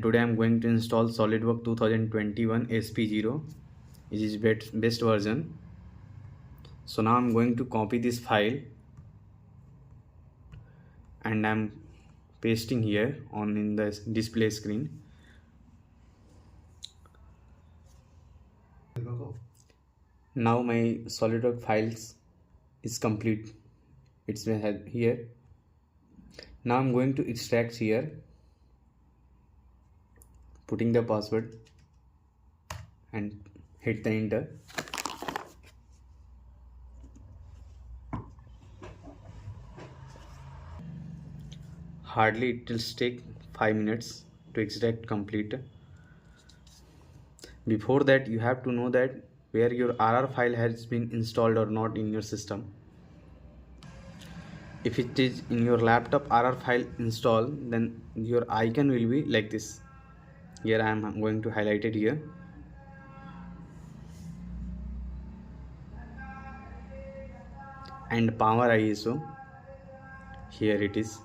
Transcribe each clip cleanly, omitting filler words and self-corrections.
and today I'm going to install SolidWorks 2021 SP0, which is best version. So now I'm going to copy this file and I'm pasting here on in the display screen. Now my SolidWorks files is complete. It's here. Now I'm going to extract here, putting the password and hit the enter. Hardly it will take 5 minutes to extract complete. Before that, you have to know that where your RR file has been installed or not in your system. If it is in your laptop RR file installed, then your icon will be like this. Here I am going to highlight it here. And Power ISO, here it is.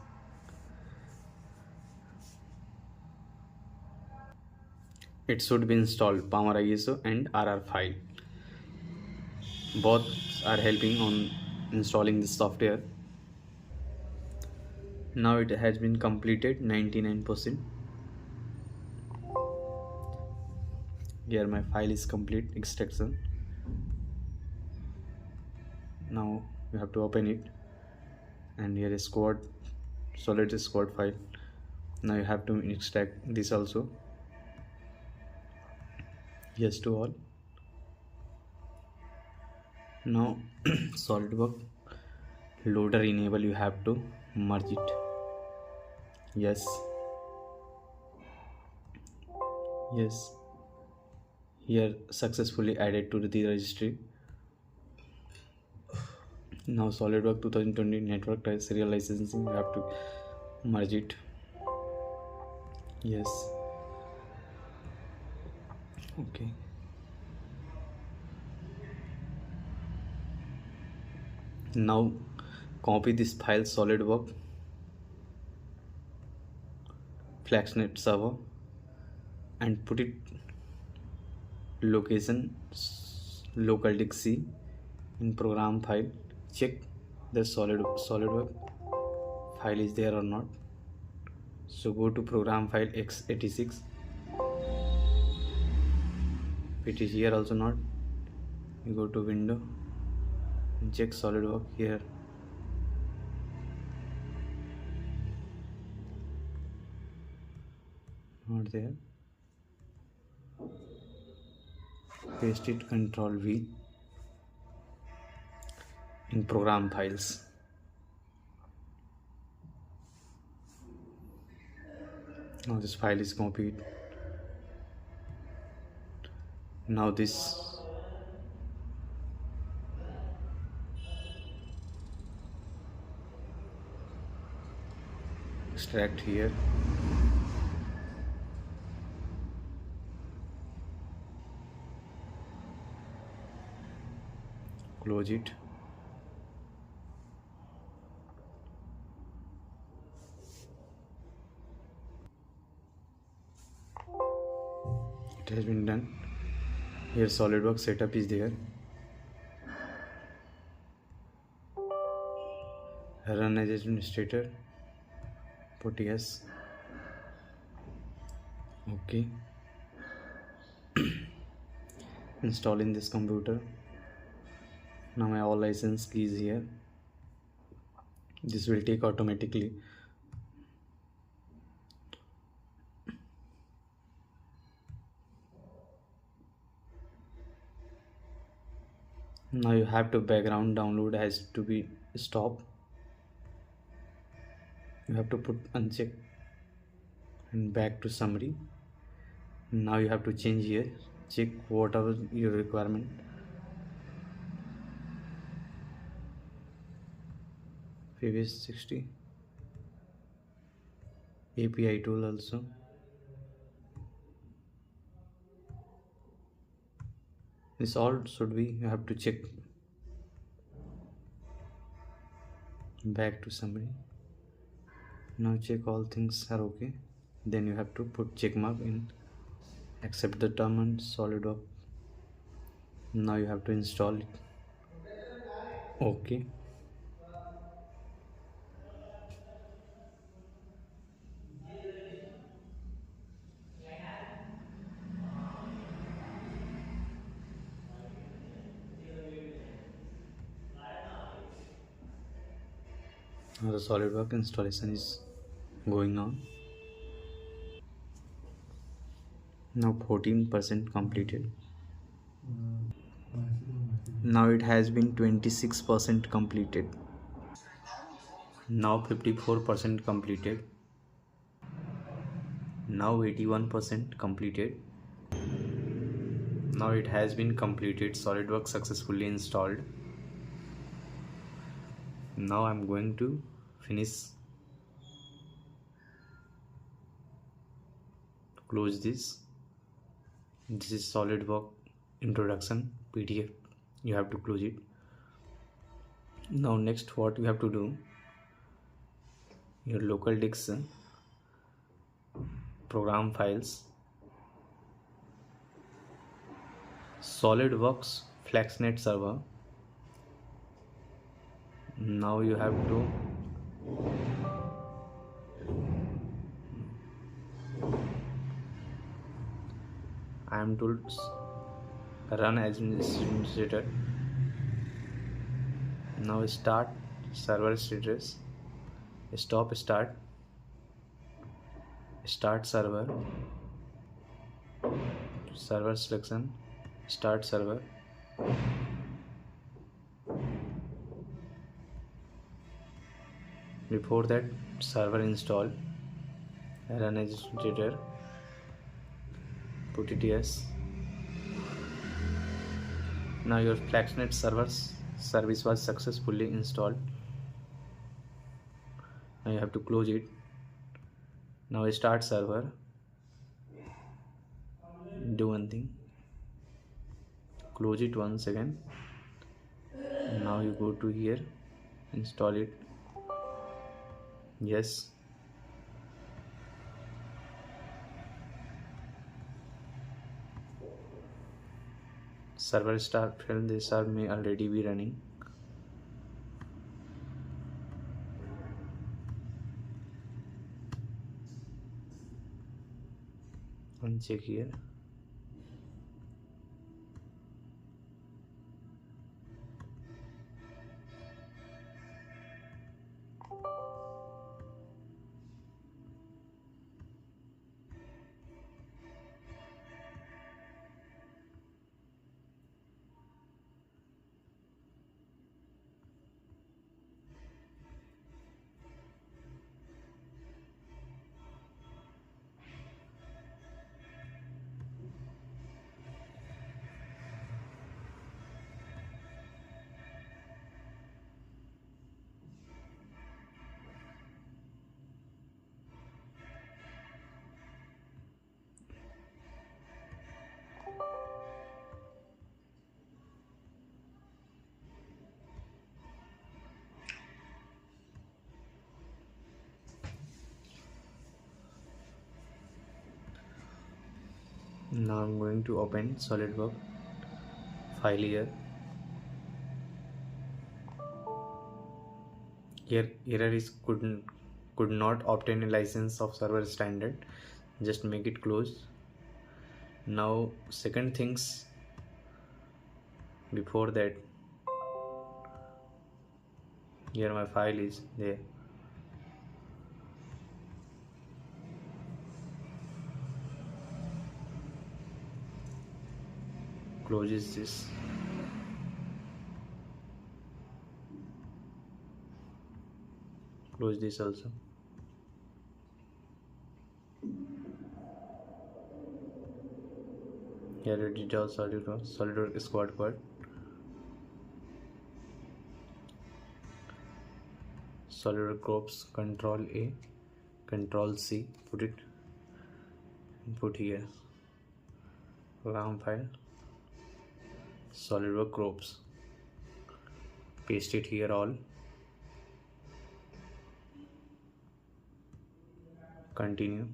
It should be installed, Power ISO and RR file. Both are helping on installing this software. Now it has been completed 99%. Here my file is complete extraction. Now you have to open it, and here is solid squad file. Now you have to extract this also. Yes to all. Now SolidWorks loader enable, you have to merge it. Yes, here successfully added to the registry. Now SolidWorks 2020 network type serial licensing, you have to merge it. Yes, okay. Now copy this file SolidWorks FlexNet server and put it location local disk C in program file. Check the SolidWorks file is there or not. So go to program file x86. If it is here also not, you go to window and check SolidWorks here. Not there. Paste it, Control V in program files. Now this file is copied. Now this extract here. Close it. It has been done. Here SolidWorks setup is there. Run as administrator. Put yes. Okay. Install in this computer. Now my all license keys here. This will take automatically. Now you have to background download has to be stop. You have to put uncheck and back to summary. Now you have to change here. Check whatever your requirement. Previous 60 API tool also. This all should be, you have to check. Back to summary. Now check all things are okay. then you have to put check mark in accept the term and SolidWorks. Now you have to install it. Okay. Now the SolidWorks installation is going on. Now 14% completed. Now it has been 26% completed. Now 54% completed. Now 81% completed. Now it has been completed. SolidWorks successfully installed. Now I'm going to finish. Close this. This is SolidWorks introduction PDF. You have to close it. Now next what you have to do, your local disk program files, SolidWorks FlexNet server. Now you have to I am told run as administrator. Now start server status, stop start server, server selection, start server. Before that, server install, run as administrator, put it yes. Now your FlexNet service was successfully installed. Now you have to close it. Now start server. Do one thing, close it once again. Now you go to here, install it. Yes. Server start failed. This may already be running. And check here. Now I'm going to open SolidWorks file here. Here error is could not obtain a license of server standard. Just make it close. Now second things, before that, here my file is there. Closes this. Close this also. Here it is all SolidWorks squad code. SolidWorks groups, Control A, Control C, put here. Program file, SolidWorks groups, paste it here all. Continue.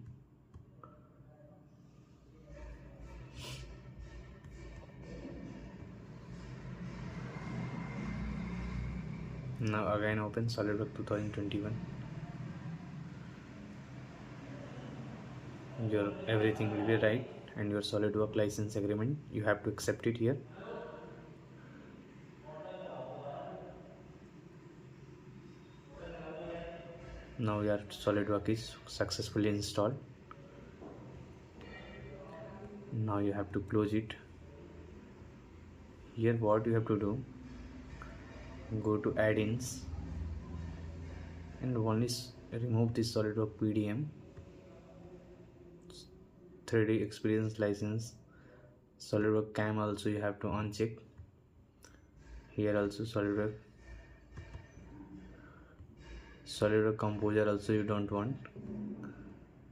Now again open SolidWorks 2021. Your everything will be right, and your SolidWorks license agreement, you have to accept it here. Now your SolidWorks is successfully installed. Now you have to close it. Here what you have to do, go to add-ins and only remove this SolidWorks PDM 3D experience license. SolidWorks cam also you have to uncheck. Here also SolidWorks composer also you don't want.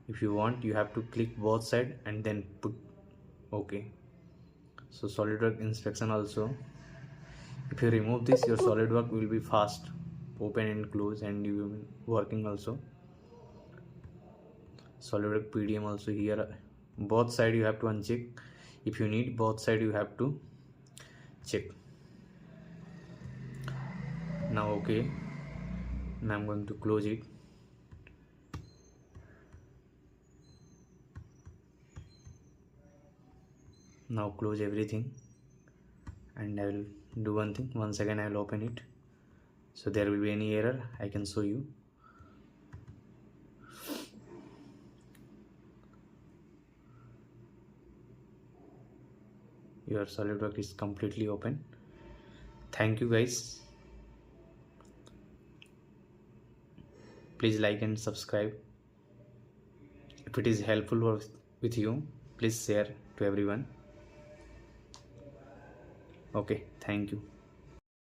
If you want, you have to click both side and then put OK. So SolidWorks inspection also, if you remove this, your SolidWorks will be fast, open and close, and you will working also. SolidWorks PDM also here, both side you have to uncheck. If you need both side, you have to check. Now OK. Now I'm going to close it. Now close everything, and I will do one thing. Once again I will open it, so there will be any error I can show you. Your SolidWorks is completely open. Thank you guys. Please like and subscribe. If it is helpful with you, please share to everyone. Okay, thank you.